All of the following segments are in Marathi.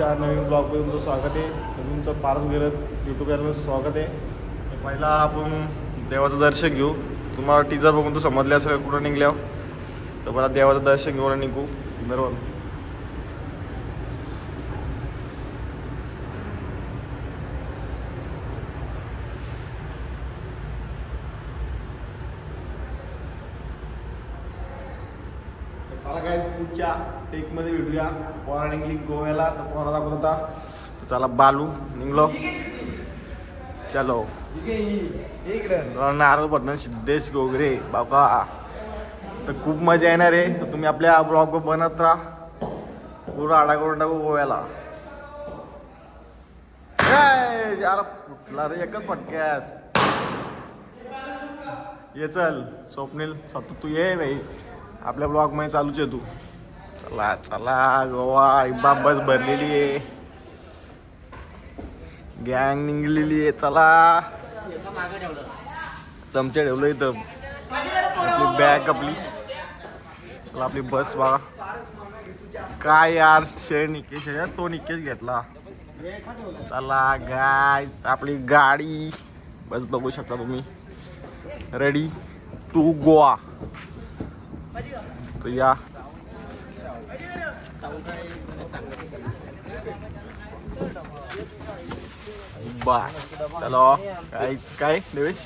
आजच्या नवीन ब्लॉगमध्ये तुमचं स्वागत आहे. तुमचं पारस गरज यूट्यूब चॅनलवर स्वागत आहे. पहिला आपण देवाचं दर्शन घेऊ. तुम्हाला टीजर बघून तर समजले असं कुठं निघल्या, तर मला देवाचं दर्शन घेऊन निघू. बरोबर चला काय पुढच्या टेकमध्ये भेटूया. पोरा निघली गोव्याला, तर पोरा दाखवत होता. चला बालू निघलो. चलो नारळ बदन सिद्धेश गोगरे बाबा, तर खूप मजा येणार आहे. तर तुम्ही आपल्या ब्लॉग बनत राहा. पुरा आडा करून टाकू गोव्याला. यार कुठला रे, एकच फटक्यास ये. चल स्वप्नील सतत तू ये भाई, आपल्या ब्लॉग मध्ये चालूच आहे तू. चला चला गोवा इबा बस भरलेली आहे, गँग निघलेली आहे. चला चमचे ठेवलं इथं, आपली बॅग आपली. चला आपली बस बघा काय यार, शेर निकेश आहे तो निकेश घेतला. चला गाइस आपली गाडी बस बघू शकता तुम्ही, रेडी टू गोवा. तो या बस चलो गाइस. काय देवेश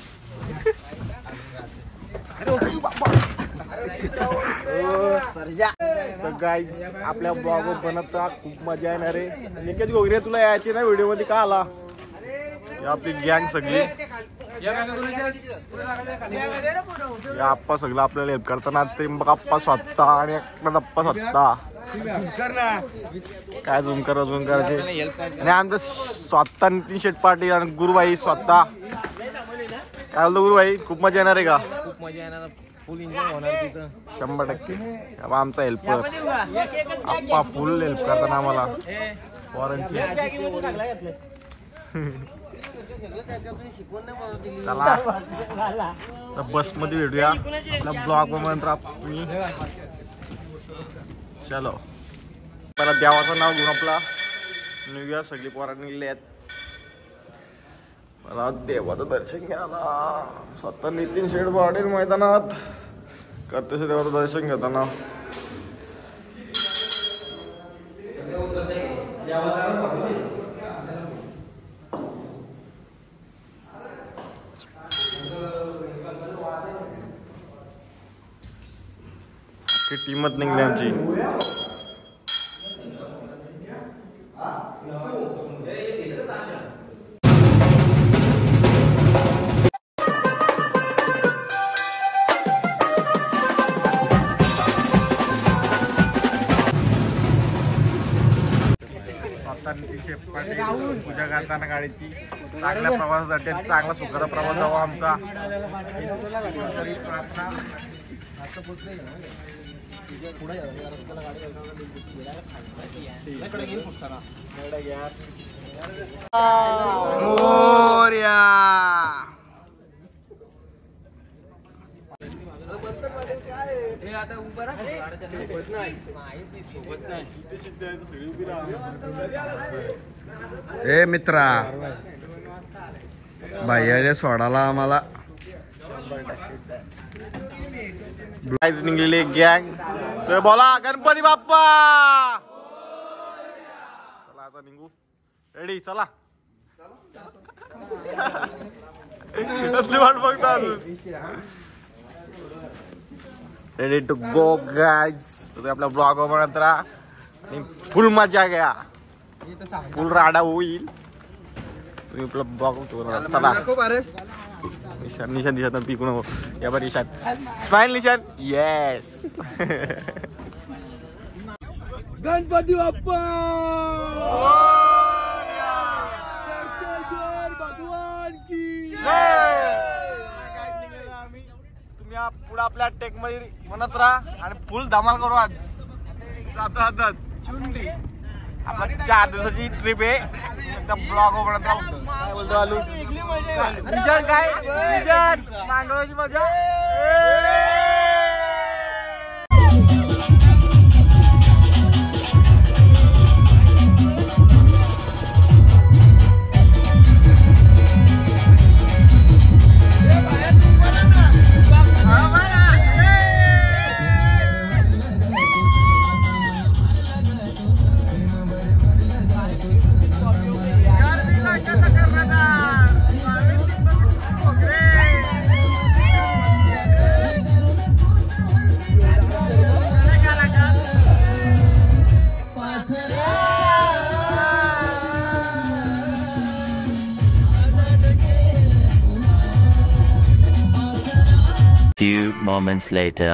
तर गाइस आपल्या ब्लॉग बनत खूप मजा येणार आहे. निकेश गोगरे तुला यायची ना व्हिडिओ मध्ये का आला? आपली गँग सगळी या आप्पा सगळं आपल्याला हेल्प करताना. त्रिंबक आप्पा स्वतः आणि एकनाथ आप्पा स्वतः. काय झूम करायचे. आणि आमचं स्वतः नितीन शेट पाटील आणि गुरुबाई स्वतः. काय बोलतो गुरुबाई, खूप मजा येणार आहे का? खूप मजा येणार, फुल एन्जॉय होणार तिथं 100%. आमचा हेल्पर आप्पा फुल हेल्प करताना आम्हाला फॉरेनची. चला तर बस मध्ये भेटूया आपला ब्लॉग नंतर. तुम्ही चलो मला देवाचं नाव घेऊन आपला निघूया. सगळी पोरा निघले आहेत. मला देवाचं दर्शन घ्यायला स्वतः नितीन शेठ पाटील मैदानात करतेस देवाचं दर्शन घेताना. टीमच निघली आमची. पूजा करताना गाडीची चांगल्या प्रवासासाठी चांगला सुखद प्रवास जावा आमचा. ए मित्रा भाई सोडाला आम्हाला निघलेली गँग. तर बोला गणपती बाप्पा. चला आता निघू. रेडी चला. वाट बघता अजून. Ready to go guys. आपल्या ब्लॉग बनत राहा. फुल मजा घ्या, फुल राडा होईल. तुम्ही आपला ब्लॉग चला. निशान निशान दिसत पिकून या बरं. निशान स्माइल निशान. येस गणपती बाप्पा भगवान की. तुम्ही पुढे आपल्या टेक मध्ये म्हणत राहा आणि फुल धमाल करू. आज जाताच चुंडी आपला 4 दिवसाची ट्रिप आहे. ब्लॉग बनत राहू. काय बोलतो आलू निशान? काय निशान मांगवाची मजा. Few moments later.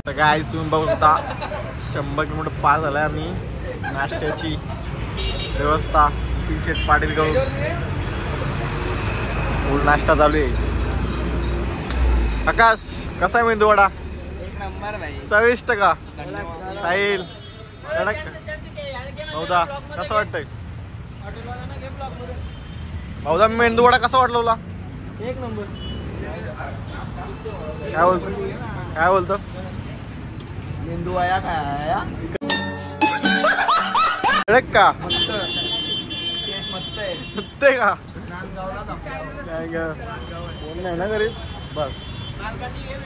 तर काय तुम्ही बघू शकता 100 किलोमीटर पार झालाय आणि नाश्त्याची व्यवस्था टी-शर्ट पाटील करून फुल नाश्ता चालू आहे. आकाश कसा आहे मेंदूवडा? एक नंबर भाई. चविष्ट का? साहिल कडक भाऊदा कसं वाटतंय? भाऊदा मेंदूवडा कसा वाटला तुला? एक नंबर. काय बोलतो मेंदू आया काय कडक का? केस मस्त आहे. ते का नांदगावला काय ग? कोण नाही ना घरी बस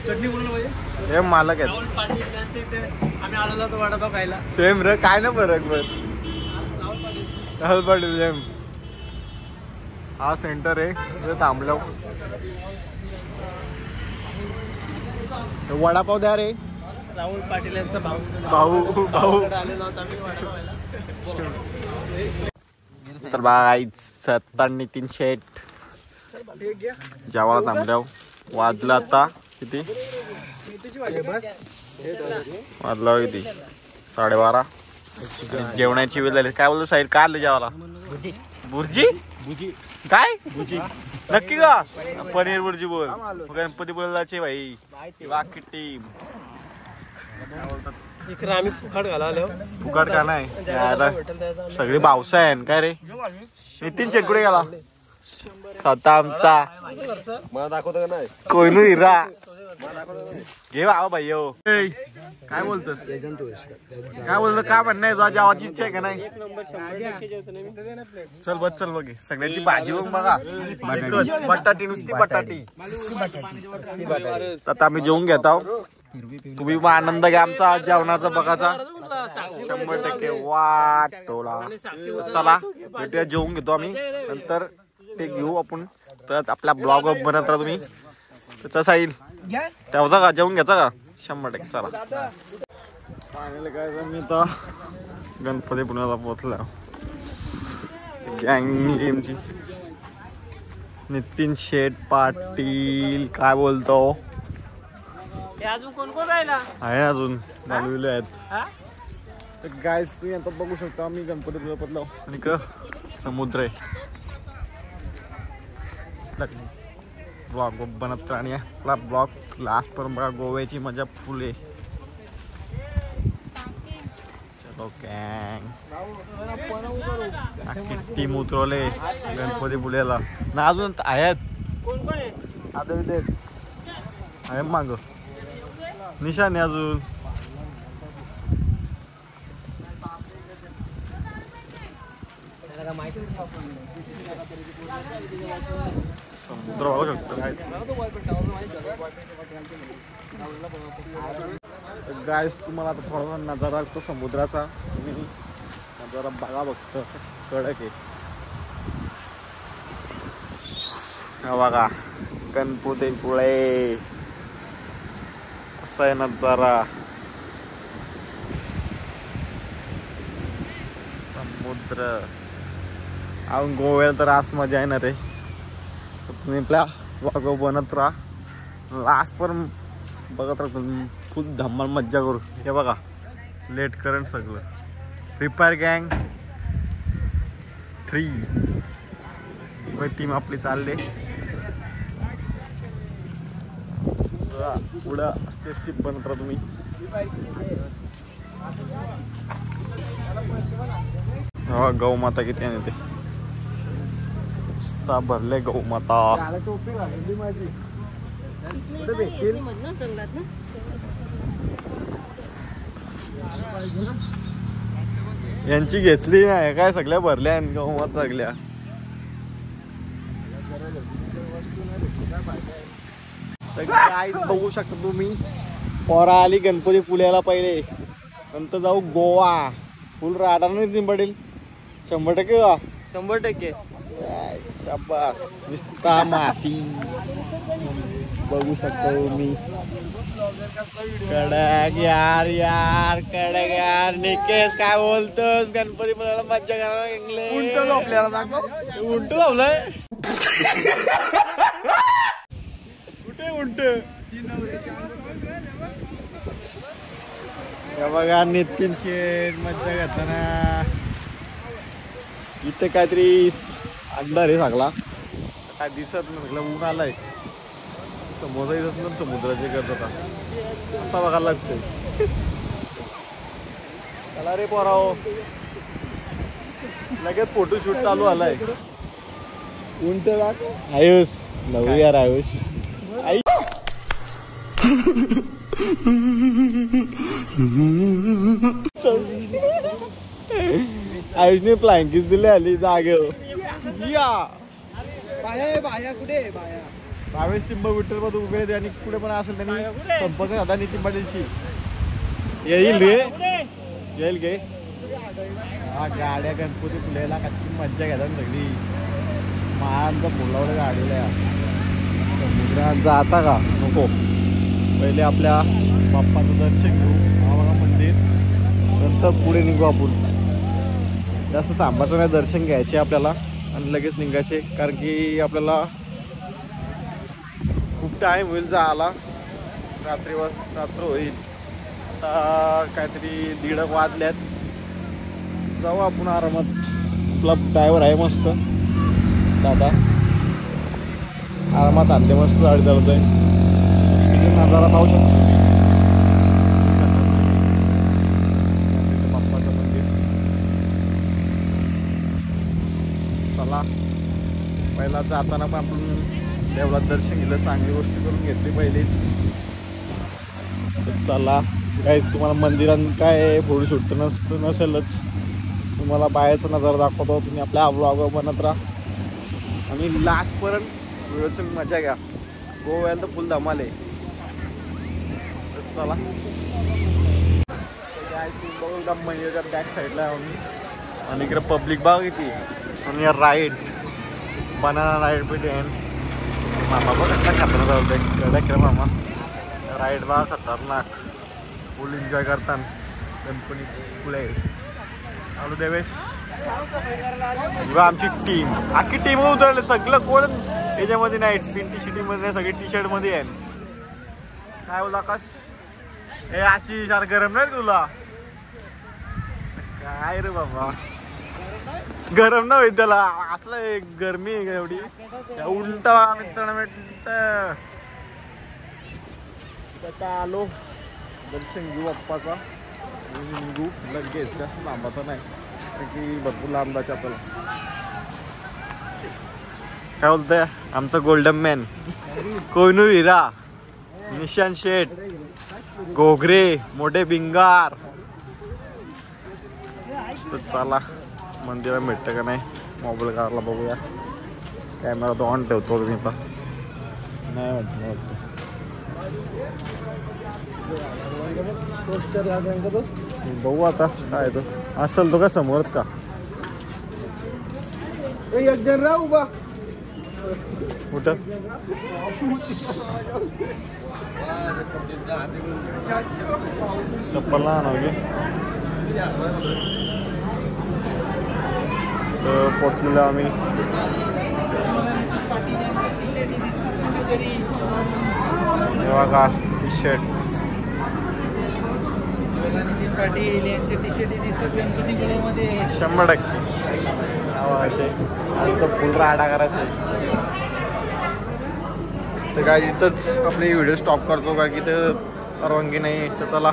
चटणी बोललो पाहिजे. हे मालक आहेत आम्ही आलेलो होतो वडापाव खायला. सेम रे काय ना फरक बस राहुल पाटील सेम. हा सेंटर आहे तिथे थांबलो. वडापाव द्या रे. राहुल पाटील यांचा भाऊ. भाऊ भाऊ आलेलो होतो आम्ही वडापाव खायला. तर बाय 97 शेट जेवायला थांबल्या. वाजलं आता किती? वाजला किती? 12:30. जेवणाची वेळ झाली. काय बोलतो साईड? काय आलं जेवायला? बुर्जी काय बुर्जी नक्की का? पनीर बुर्जी बोल. गणपती बोलायचे भाई बाकी टीम. इकडे आम्ही फुकट घाला आलो. फुकट का नाही सगळे भावसा आहे काय रे? नितीन शेट कुठे गेला? स्वतः आमचा मला दाखवतो का नाही? कोयनू हिरा घे बाबा भाई हो. काय बोलतोस? काय बोलतो? काय म्हणणं आहे? जेवायची इच्छा आहे का नाही? चल बस चल बघ सगळ्यांची भाजी बघ बघा. एकच बटाटी नुसती बटाटी. आता आम्ही जेवून घेत आहोत. तुम्ही पण आनंद घ्या आमचा जेवणाचा बघाचा 100% वाटोला. चला भेटूया. जेवून घेतो आम्ही नंतर ते घेऊ आपण. तर आपल्या ब्लॉग बनत राहा तुम्ही. त्याचा साईल ठेवता का? जेवून घ्यायचा का? 100%. चला फायनल काय मी आता गणपती पुण्याला पोहोचला. गँग गेमची नितीन शेठ पाटील काय बोलतो? अजून कोण कोण राहिला आहे अजून चालवले आहेत. तर गायस तुम्ही आता बघू शकता मी गणपती पुण्याला पोहोचलो आणि इकडं समुद्र आहे. ब्लॉग बनत राहणे आपला ब्लॉग लास्ट पर्यंत बघा. गोव्याची मजा फुल आहे. चलो गँग अख्खी टीम उतरवले गणपती पुण्याला ना. अजून आहेत आहे माग निशाने अजून. समुद्र बघू शकतो गायस. तुम्हाला आता थोडासा नजारा तो समुद्राचा तुम्ही नजारा बघा. बघतो कडक आहे बघा गणपतीपुळे असा आहे नजारा. समुद्र अजून गोव्याला तर आज मजा येणार आहे. तुम्ही आपल्या ब्लॉग बनत राहा लास्ट पण बघत राहा. तुम्ही फुल धम्माल मज्जा करू. हे बघा लेट करंट सगळं. रिपेअर गँग 3 टीम आपली चालले. पुढं असते स्टिप बनत राहा तुम्ही. हा गौमाता किती आहे ते भरले गौमाता. यांची घेतली नाही काय? सगळ्या भरल्या गौमाता सगळ्या. काय बघू शकता तुम्ही. पोरा आली गणपती पुण्याला पहिले नंतर जाऊ गोवा. फुल राडा नाही पडेल 100% का? 100%. शाबास नुसता माती बघू शकता तुम्ही. कडक यार यार कडक यार. निकेश काय बोलतोस? गणपती मुलाला मज्जा करायला उंट झोपल्याला उंट झोपलाय. कुठे उंट? हे बघा नितीन शेठ मज्जा घेताना. इथे काहीतरी अंधार आहे सगळा, काय दिसत नाही. ऊन आलाय, समुद्र दिसत ना, समुद्राचे करत होता असा बघायला लागतोय. चला रे पोराओ, लगेच फोटोशूट चालू आलाय. उंट आयुष नवू यार आयुष. आयुषने फ्लँकीज दिले आली जागे या बावीस टिंब विठ्ठल मध्ये उभे आहेत आणि कुठे पण असेल त्यांनी संपर्क साधा नितीन पाटीलशी. येईल रे येईल गे. हा गाड्या गणपती फुलेला कशी मज्जा घेतात सगळी. महाराजांचा फुलावला गाडीला समुद्रात जायचा का नको. पहिले आपल्या बाप्पाचं दर्शन घेऊ आम्हाला मंदिर, नंतर पुढे निघू आपण. जास्त थांबायचं नाही, दर्शन घ्यायचे आपल्याला आणि लगेच निघायचे. कारण की आपल्याला खूप टाईम होईल जायला, रात्र होईल. आता काहीतरी 1:30 वाजल्यात. जाऊ आपण आरामात. आपला ड्रायव्हर आहे मस्त दादा, आरामात आणले मस्त गाडी चालवतोय. नजारा पाहू शकतो बाप्पाचं मंदिर. चला पहिला जाताना पण आपण देवळात दर्शन घेतलं, चांगली गोष्ट करून घेतली पहिलीच. चला काहीच तुम्हाला मंदिरात काय फोटोशूट नसेलच, तुम्हाला बाहेरचा नजारा दाखवतो. तुम्ही आपल्या व्लॉग बनत राहा आणि लास्टपर्यंत व्हिडिओची मजा घ्या. गोव्याला तर फुल धमाल आहे. चला बघू मंदिराच्या बॅक साईडला आम्ही. आणि इकडे पब्लिक बाग येते आणि राईड बनाना राईड पेटी आहे. मामा बघ कसा खतरनाक चालतोय, कडक आहे मामा. राईड बा खतरनाक, फुल एन्जॉय करताना. गणपती फुले आलो देवेश. आमची टीम अख्खी टीम उतरले. सगळं कोण याच्यामध्ये नाही, टी शर्टमध्ये नाही, सगळी टी शर्ट मध्ये आहे. काय बोल आकाश? हे अशी शार गरम नाही तुला? काय रे बाबा गरम ना होईल त्याला. असलं गरमी आहे का एवढी? उलटा मित्र आलो, दर्शन घेऊ बाप्पाचा, निघू लगेच. जास्त लांबाचा नाही की भरपूर लांब जायचं आपल्याला. काय बोलतंय आमचा गोल्डन मॅन कोयनू हिरा, निशांत शेठ, घोगरे, मोठे भिंगार. तर चला मंदिरात भेटतं का नाही, मोबाईल कारला बघूया. कॅमेरा तो ऑन ठेवतो मी आता. नाही वाटतं बघू आता काय तो असेल तो का समोरच का. कुठं चप्पल ना आणवली तर पोचलेलो आम्ही. बघा टी शर्ट पाटील यांचे टी शर्ट दिसतात गणपतीपुळेमध्ये 100%. फुल राडा करायचे. तर काय इथंच आपली व्हिडिओ स्टॉप करतो कारण की तर परवानगी नाही. तर चला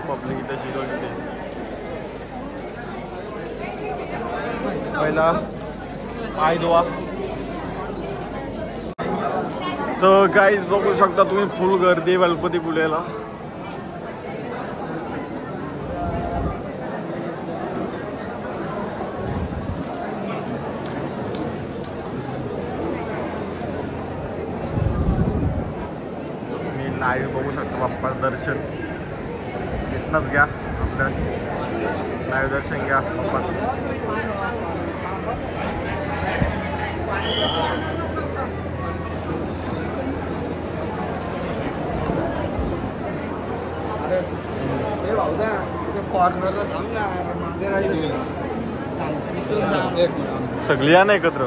पब्लिक इथं शिकवली. पहिला पाय धुवा. तर गाईज बघू शकता तुम्ही फुल गर्दी गणपतीपुळेला. लाईव्ह बघू शकतो बाप्पाचं दर्शन. इथनंच घ्या आपलं लाईव्ह दर्शन घ्या बाप्पाचं. कॉर्नरला थांब ना मागे राहिली सगळी या ना एकत्र.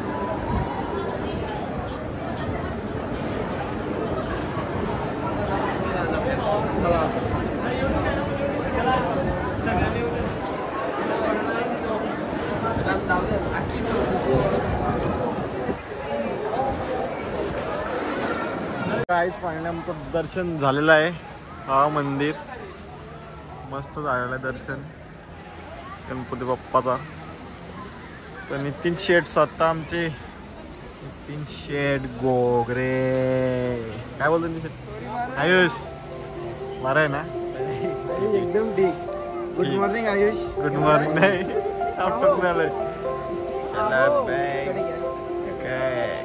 काहीच फायनली आमचं दर्शन झालेलं आहे. हा मंदिर मस्त झालेलं आहे दर्शन गणपती बाप्पाचा. तर नितीन शेठ स्वतः आमचे नितीन शेठ गोगरे काय बोलतो नितीन आयुष बरं आहे ना एकदम ठीक. Good morning Ayush. Good morning नाही आफ्टरनून आलंय. चला थँक्स काय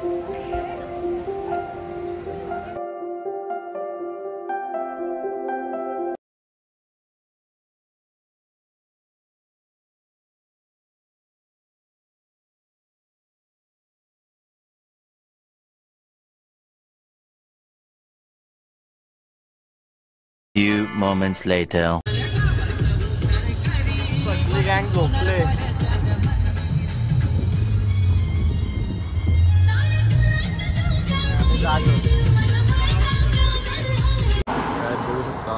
Few moments later. सगळी गँग झोपले. बघू शकता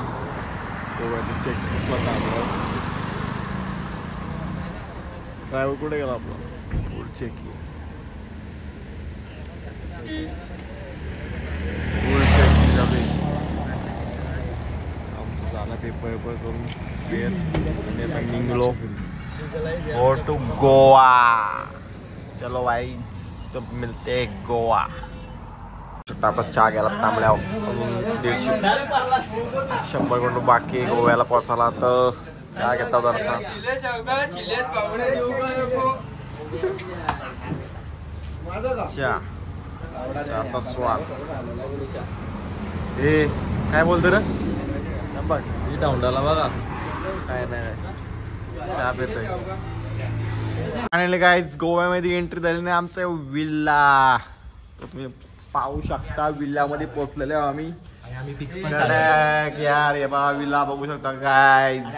ड्रायव्हर कुठे गेला आपला फुल चेक झाला पेपर करून आता निघलो. Go to Goa. चलो भाई तो मिलते गोवा. आता चहा घ्यायला तांबड्या 150 कोण बाकी गोव्याला पोहोचायला. तर चहा घेता जरासा. चहाचा स्वाद. हे काय बोलतो रे बघ डाऊंडाला बघा काय नाही चहा पितोय. आणि गाईज गोव्यामध्ये एंट्री झाली नाही आमच्या विल्ला. तुम्ही पाहू शकता विल्ल्यामध्ये पोहोचलेले आम्ही. यार हे बघा विल्ला बघू शकता गाईज.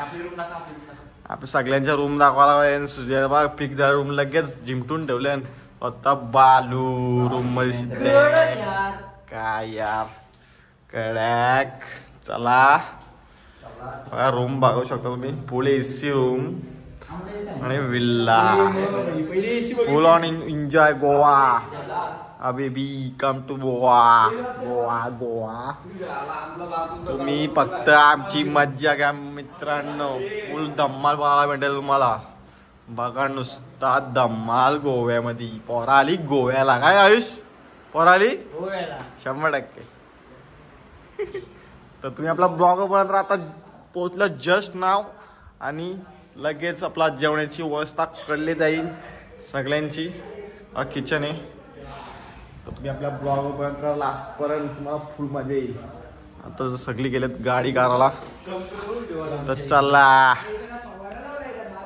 आपण सगळ्यांच्या रूम दाखवायला बघा फिक्स झाला रूम लगेच जिमटून ठेवले. आता बालू रूम मध्ये काय यार कडॅक. चला रूम बघू शकता तुम्ही फुल एसी रूम आणि villa full on enjoy Goa. अबे बी कम टू गोवा. गोवा गोवा तुम्ही फक्त आमची मज्जा घ्या मित्रांनो. फुल धम्माल बघायला भेटेल तुम्हाला. बघा नुसता धम्माल गोव्यामध्ये. पोरा आली गोव्याला काय आयुष पोरा आली 100%. तर तुम्ही आपला ब्लॉग पर्यंत आता पोहोचलं जस्ट नाव. आणि लगेच आपला जेवणाची व्यवस्था करली जाईल सगळ्यांची. किचन आहे. तर तुम्ही आपल्या ब्लॉग पर्यंत लास्ट पर्यंत तुम्हाला फुल मजा येईल. आता सगळी गेलेत गाडी काराला. तर चला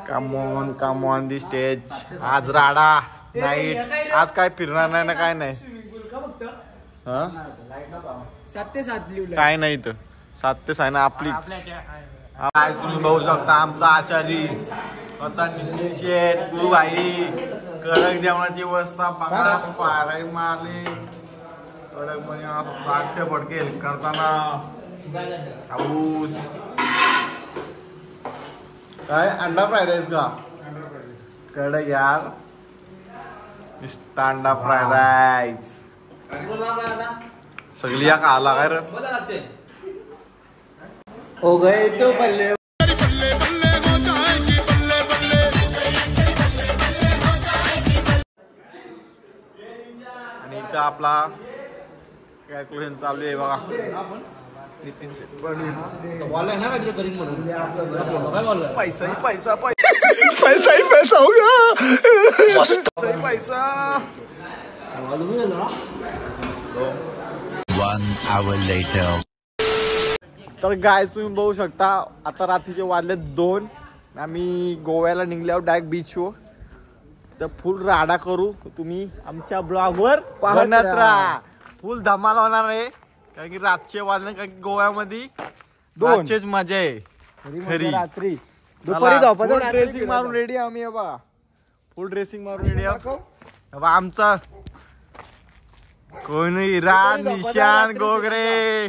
कमॉन कमॉन दी स्टेज. आज राडा नाईट. आज काय फिरणार नाही ना काय नाही. 7 ते 7 काय नाही तर 7 ते 6 ना आपलीच. काय तुम्ही बघू शकता आमचा आचारी आता नितीन शेठ गुरुभाई. कडक जेवणाची व्यवस्था बघा. पाराई मारले कडक म्हणजे पडकेल करताना हाऊस. काय अंडा फ्राईड राईस का कडक यार. अंडा फ्राईड राईस सगळी या खाला काय रे. हो गए तो बल्ले. आणि इथं आपला कॅल्क्युलेशन चालू आहे बघा. नितीन पैसा ही पैसा पैसा ही पैसा हो गया. पैसा ही पैसा. 1 hour later. तर गाय तुम्ही बघू शकता आता रात्रीचे वाजले 2. आम्ही गोव्याला निघल्यावर डायरेक्ट बीचवर. तर फुल राडा करू. तुम्ही आमच्या ब्लॉगवर पाहण्यात राहा. फुल धमाल होणार आहे. कारण की रातचे वाजले कारण की गोव्यामध्ये रातचीच मजा आहे खरी. रात्री दुपारी झोपायचं फुल रात्री ड्रेसिंग फिरायचं. मारून रेडी आम्ही बा फुल ड्रेसिंग मारून रेडी आमचा कोणी इराण निशान गोगरे.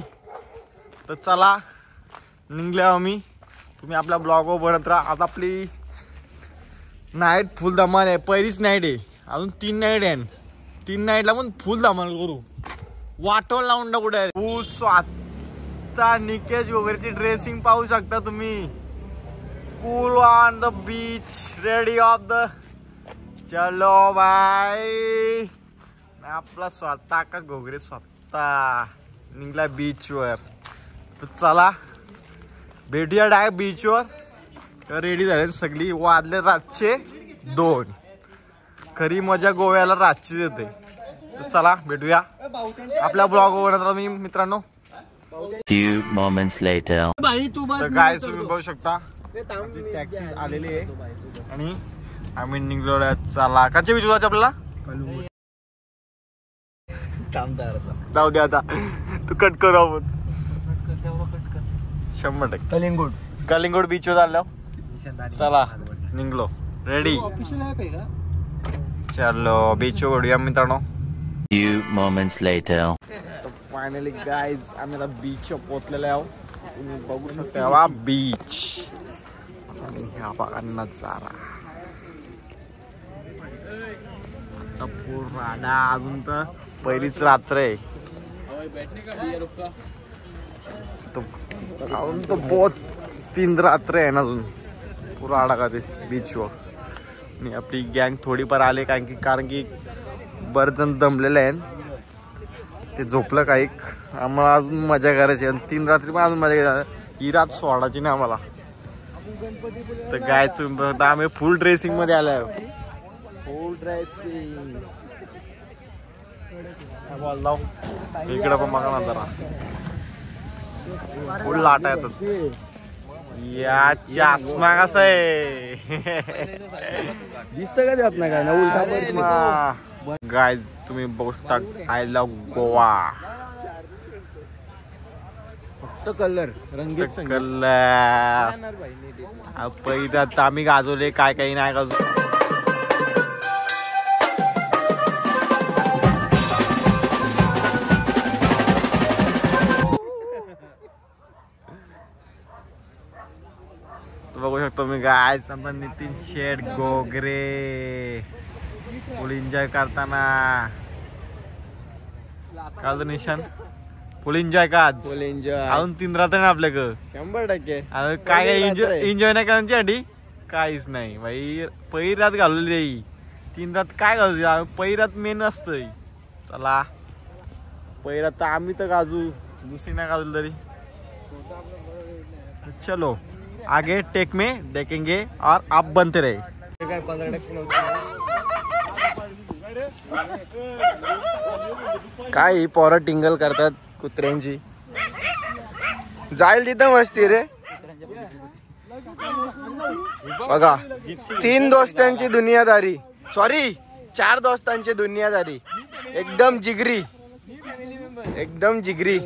तर चला निघले आम्ही. तुम्ही आपल्या ब्लॉगवर बनत राहा. आता आपली नाईट फुल धमाल आहे. पहिलीच नाईट आहे. अजून 3 नाईट आहे. 3 नाईटला पण फुल धमाल करू. वाटोळ लावून टाकू डायरेक्ट. स्वतः निकेश वगैरेची ड्रेसिंग पाहू शकता तुम्ही. Cool on the beach ready of the. चलो बाय. आपला स्वतः का घोगरे स्वतः निघला बीचवर. तर चला भेटूया डायरेक्ट बीचवर. रेडी झाले सगळी. वाजले रातचे 2. खरी मजा गोव्याला रातचीच येते. तर चला भेटूया आपल्या ब्लॉगवर मी मित्रांनो. Few moments later. तर काय तुम्ही बघू शकता टॅक्सी आलेली आहे आणि आम्ही निघलो. चला काचे बीच जायचं आपल्याला. जाऊ दे आता तू कट करू आपण 100%. कलिंगूट बीच वर आलो. चला निघलो रेडी. चलो बीच वर भेटूया मित्रांनो. Few moments later. Finally guys आम्ही आता बीच वर पोहोचलेले आहोत. तुम्ही बघू शकता बीच आणि हा बघा नजारा. पूर्ण अजून तर पहिलीच रात्र आहे. अजून तर बहुत 3 रात्र आहे ना अजून. पुरा अडका ते बीचवर. आणि आपली गँग थोडीफार आले कारण की बरेच जण दमलेले आहेत. ते झोपलं काही. आम्हाला अजून मजा करायची आणि 3 रात्री पण अजून मजा करायची. ही रात सोडायची नाही आम्हाला. तर गायचं आम्ही फुल ड्रेसिंग मध्ये आलोय. फुल ड्रेसिंग इकडे पण बघा ना जरा फुल लाटा येतात. या चष्मा कसा आहे दिसतं का त्यात नाही काय ना उलटा गाईज तुम्ही बघू शकता. I love Goa. फक्त कलर रंगीत कलर पहिला आम्ही गाजवले काय काही नाही गाजवले. बघू शकतो मी गायस नितीन शेठ गोगरे फुल एन्जॉय करताना. काल निशान फुल एन्जॉय का आज. फुल एन्जॉय अजून 3 रात्र ना आपल्याकडं 100%. काय एन्जॉय नाही करायची काहीच नाही भाई. पहिली रात घालवली 3 रात काय घालू. पहिली रात मेन असतंय. चला पहिली रात आम्ही तर गाजू दुसरी नाही गाजू तरी. चलो आगे टेक में देखेंगे और आप बनते रहे. काय पोरं टिंगल करतात कुत्र्यांची. जाईल तिथं मस्ती रे. बघा 3 दोस्तांची दुनियादारी. सॉरी 4 दोस्तांची दुनियादारी. एकदम जिगरी. एकदम जिगरी.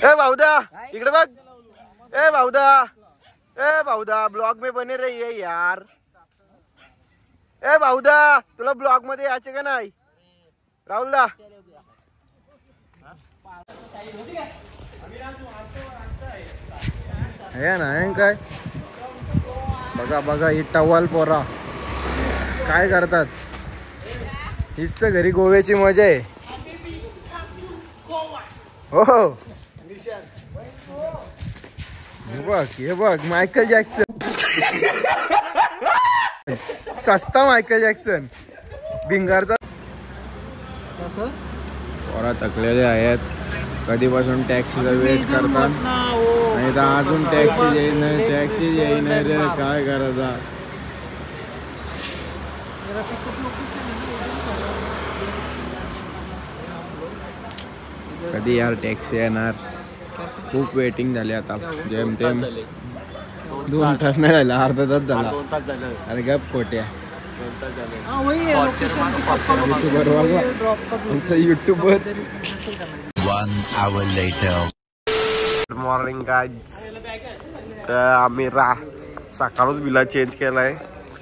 ए भाऊदा इकडे बघ. ए भाऊदा ब्लॉग में बने रही है यार. ए भाऊदा तुला ब्लॉग मध्ये यायचे का नाही. राहुलदा हे ना काय बघा ही टवाल पोरा काय करतात. हीच तर घरी गोव्याची मजा आहे. हो हे बघ मायकल जॅक्सन. सस्ता मायकल जॅक्सन भिंगारचा. पोरा थकलेले आहेत. कधीपासून टॅक्सीचा वेट करतात आणि तर अजून टॅक्सी येईन रे. काय करायचा. कधी यार टॅक्सी येणार. खूप वेटिंग झाली आता. जेमतेम 2 तास नाही झाला. अर्धा तास झाला. अरे गप खोट्या. YouTuber 1 hour later. Good morning guys. तर आम्ही सकाळच विला चेंज केलाय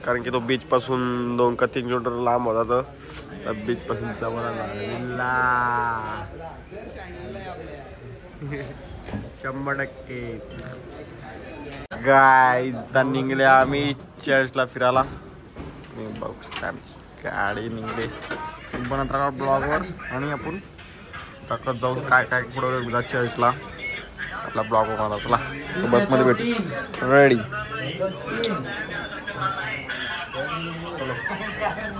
कारण की तो बीच पासून 2 का 3 किलोमीटर लांब होता तर बीच पासून जवळ आला विला 100%. गाईज आता निघले आम्ही चर्चला फिरायला. गाडी निघले बनत राहणार ब्लॉगवर आणि आपण टाकत जाऊ काय काय पुढे विला चर्चला आपला ब्लॉग बनवला. चला बसमध्ये भेटू. रेडी.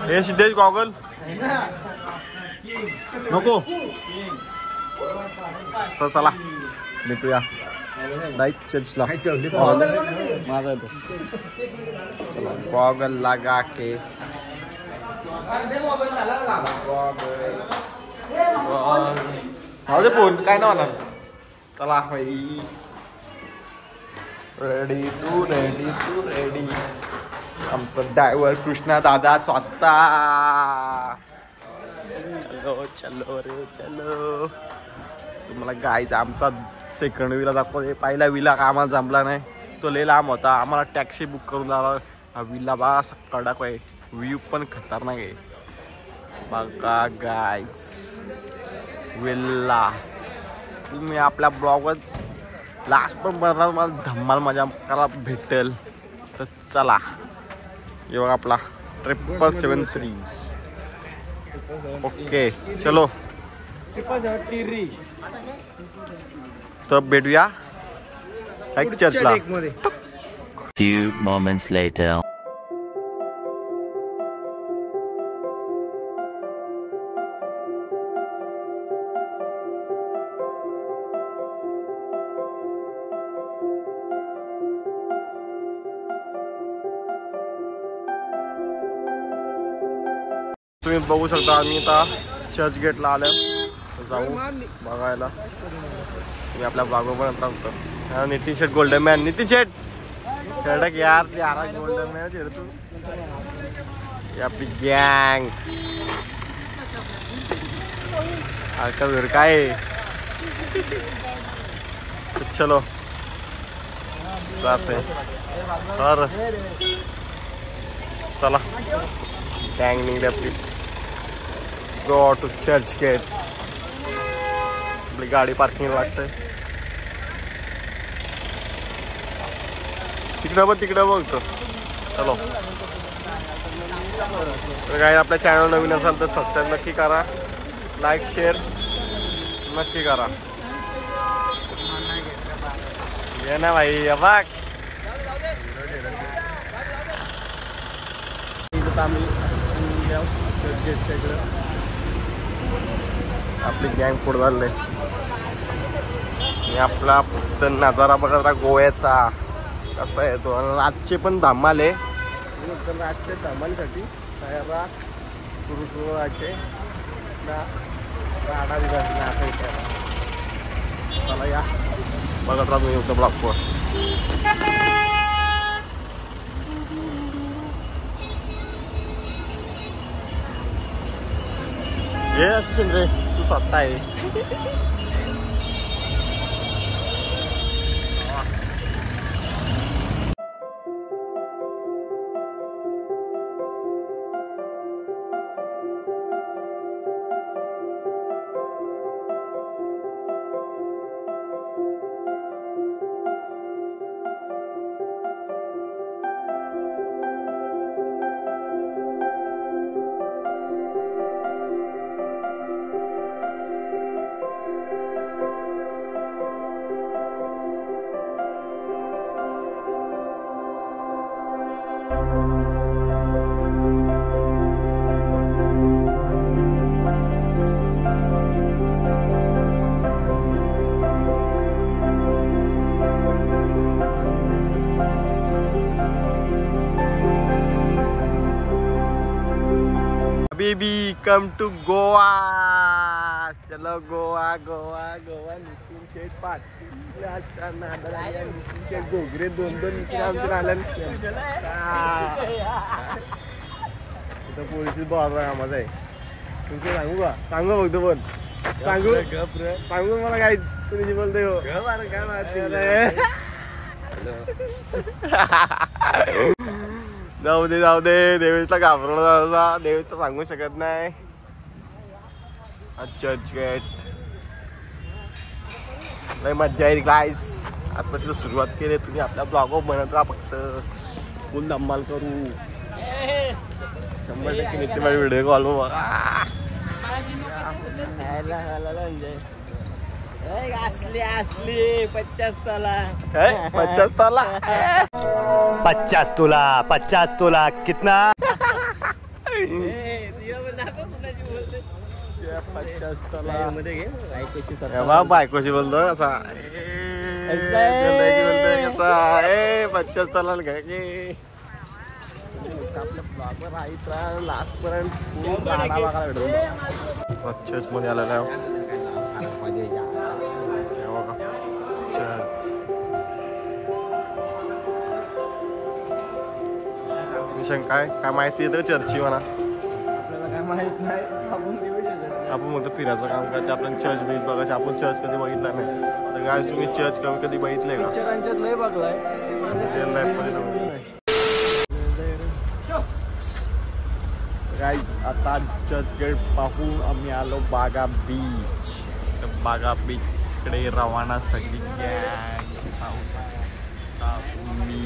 हे सिद्धेश गॉगल नको तर चला भेटूया डायरेक्ट चर्चला. माझा येतो. चला गॉगल लगा के दे फोन काय ना होणार. चला भाई रेडी टू रेडी. आमचं ड्रायव्हर कृष्णा दादा स्वतः. चलो रे चलो. तुम्हाला गाईच आमचा सेकंड विला दाखवते. पहिला विला आम्हाला जमला नाही तो लय लांब होता. आम्हाला टॅक्सी बुक करून द्यावा. हा विला बा कडक आहे. व्ह्यू पण खतरनाक आहे बघा गाईज. विला तुम्ही आपल्या ब्लॉगवर लास्ट पण बनवणार मला धम्माल मजा करायला भेटेल. तर चला ये बघा आपला 773. ओके चलो तर भेटूया चर्चला. Few moments later. तुम्ही बघू शकता आम्ही आता चर्च गेटला आलो. जाऊ बघायला. तुम्ही आपल्या ब्लॉगवर पण राहतो. नितीन शेट गोल्डन मॅन. नितीन शेट कडक यार ते आरा गोल्डन मॅन तू. आपली गँग घर काय. चलो जाते तर चला गँग निघली आपली. Go to church gate. आपली गाडी पार्किंग लागते तिकडं बघतो. चलो तर काय आपल्या चॅनल नवीन असाल तर सबस्क्राईब नक्की करा. लाईक शेअर नक्की करा. ये ना भाई बघ आपली गँग पुढे झाले. आपला फक्त नजारा बघा गोव्याचा कसा आहे तो. रातचे पण धमाल आहे. रातच्या धमालीसाठी तयारा सुरू राडा दिला चला या बघत राहतो मी ब्लॉगवर. हे असं शिंदे तू स्वतः आहे. Baby come to Goa. चलो गोवा गोवा गोवा. नितीन शेठ पाटील नितीन शेठ घोगरे 2-2 नितीन आमचे आलं. पोलिस बघा आम्हाला आहे तुमचं सांगू का. सांगू बघतो पण सांगू मला काय तुम्ही बोलतोय जाऊ दे देवेशला घाबरवला देवेशला सांगू शकत नाही. चर्च गेट लय मज्जा येईल गाईस. आतापासून सुरुवात केली तुम्ही आपल्या ब्लॉग बनत राहा फक्त फुल धम्माल करू. 100% नित्य माझी व्हिडिओ कॉल बघा. असली 50 तोला. काय 50 तोला? 50 तोला कितना? 50 तोला बायकोशी बोलतो असा कसा 50 तोला घ्या की आपल्या ब्लॉगवर राहत राहा लास्ट पर्यंत. चर्च मध्ये आलेला आहे. काय माहिती आहे तर चर्चची म्हणा. आपल्याला काय माहित नाही. आपण म्हणतो फिरायचं काम करायचं. आपण चर्च बीच बघायचं. आपण चर्च कधी बघितला नाही. तर काय तुम्ही चर्च कधी बघितलंय का? लय बघलाय रिअल लाईफ मध्ये नव्हतं. गाईज आता चर्च गेट पाहून आम्ही आलो बागा बीच. बागा बीच कडे रवाना सगळी गँग पाहून मी.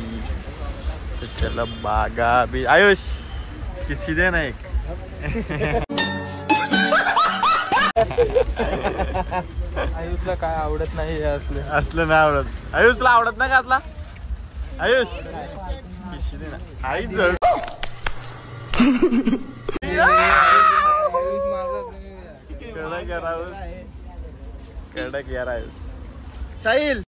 चला बागा बीच. आयुष किसी दे ना एक. आयुषला काय आवडत नाही असलं नाही आवडत. आयुषला आवडत नाही का असला? आयुष किशी दे ना. आई जर कडक यार आयुष. साहिल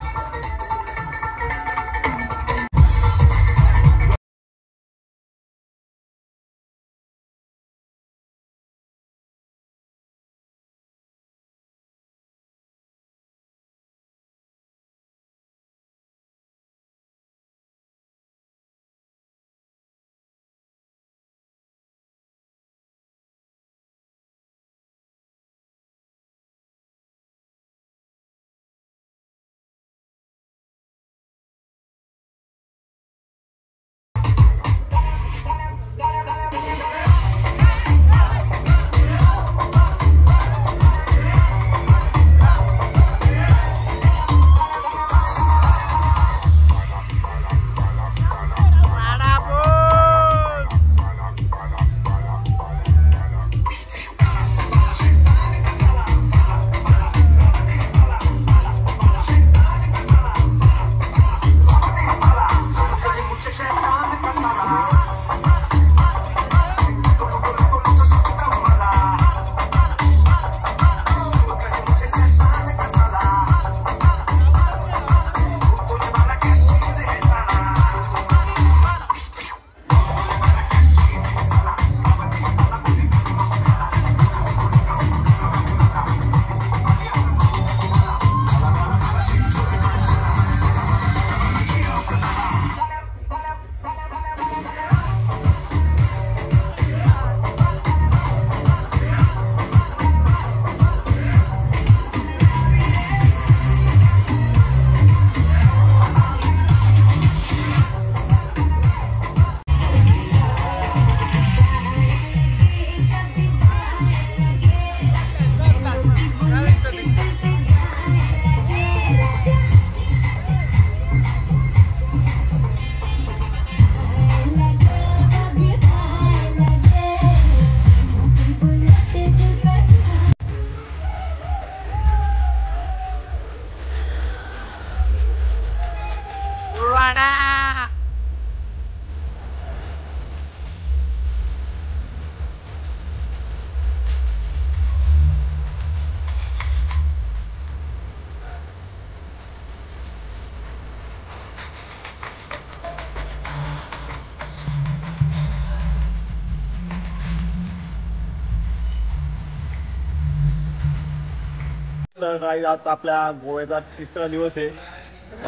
आज आपल्या गोव्याचा तिसरा दिवस आहे.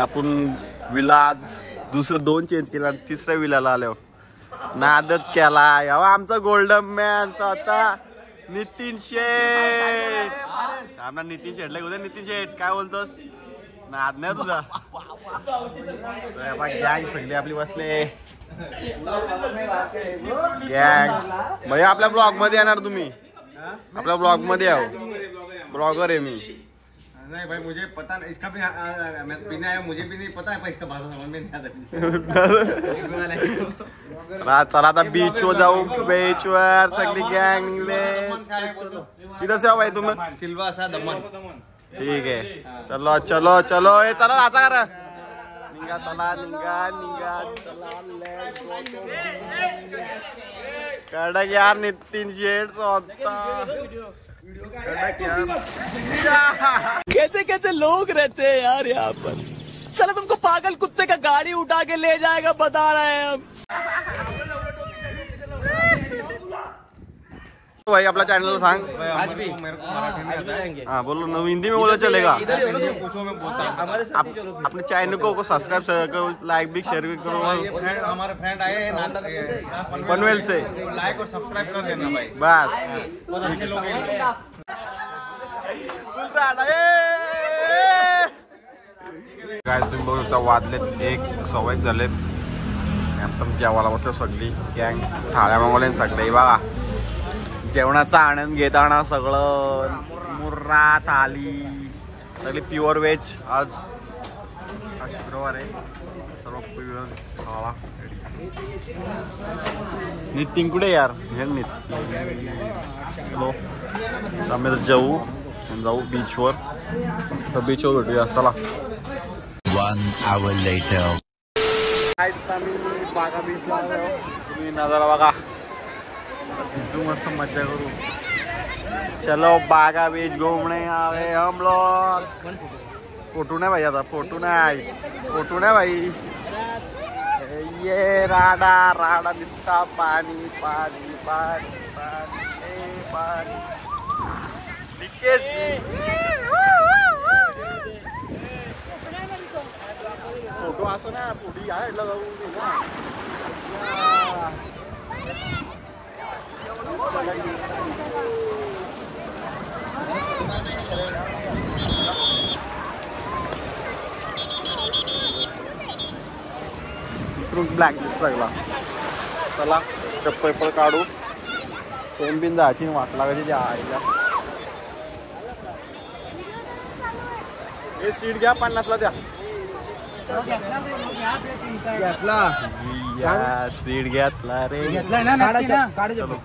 आपण विला आज दुसरं 2 चेंज केला. तिसऱ्या विलाला आल्यावर नादच केला. यावा आमचा गोल्डन मॅन स्वतः नितीन शेठ. आमना नितीन शेठला उद्या. नितीन शेठ काय बोलतोस? नाद नाही तुझा. गँग सगळी आपली बसले गँग. भैया आपल्या ब्लॉग मध्ये येणार तुम्ही? आपल्या ब्लॉग मध्ये आहो. ब्लॉगर आहे मी. नहीं भाई मुझे पता नहीं इसका भी मैं पीने आया मुझे भी नहीं पता है पर इसका भाषा समझ में नहीं आता. चला आता बीच वर जाऊ. बीच वर सगळी गँग निघले. तिथं से भाई तुम्ही? सिल्वासा दमन. ठीक आहे. चलो चलो चलो. ए चला आता करा. निघा चला निघा निघा चला. कडक यार नितीन शेठ होता. कैसे कैसे लोग रहते हैं यार यहाँ पर. चलो तुमको पागल कुत्ते का गाड़ी उठा के ले जाएगा बता रहे हैं हम. भाई आपला चॅनल सांग. आज भी जाएंगे. हाँ बोलो न हिंदी में बोला चलेगा. इधर ही हो ना तुम. हमारे साथ ही चलो. अपने चैनल को सब्सक्राइब करो, लाइक भी शेयर भी करो. हमारे फ्रेंड आए पनवेल से लाइक और सब्सक्राइब कर देना भाई. बस बहुत अच्छे लोग हैं. काय तुम्ही बघू शकता वाजलेत 1:15 झालेत. आता जेवायला बसलो सगळी गँग. थाळ्या मागवल्या सगळे बघा. जेवणाचा आनंद घेताना सगळं मुर्रा थाली सगळी प्युअर व्हेज. आज शुक्रवार आहे. सर्व प्युअर खावा. नितीन कुठे यार? हे चलो आम्ही तर जाऊ बीचवर. तर बीचवर भेटूया चला. 1 hour later. बागा बीचला तुम्ही नजारा बघा. मस्त मजा करू. चलो बागा बीच घूमने आवे हम लोग. फोटो नाही भाई आता. फोटो नाही भाई. ये राडा दिसता. पाणी पाणी पाणी पाणी पाणी लिकेज. फोटो असं ना पुढे यायला जाऊ ना. ब्लॅक दिसत सगळा. चला चप्पल काढू. चेन बिन जायची वाटला कधी त्या आईला. हे सीट घ्या 50ला द्या. घेतला सीट घेतला रे. ना चलो.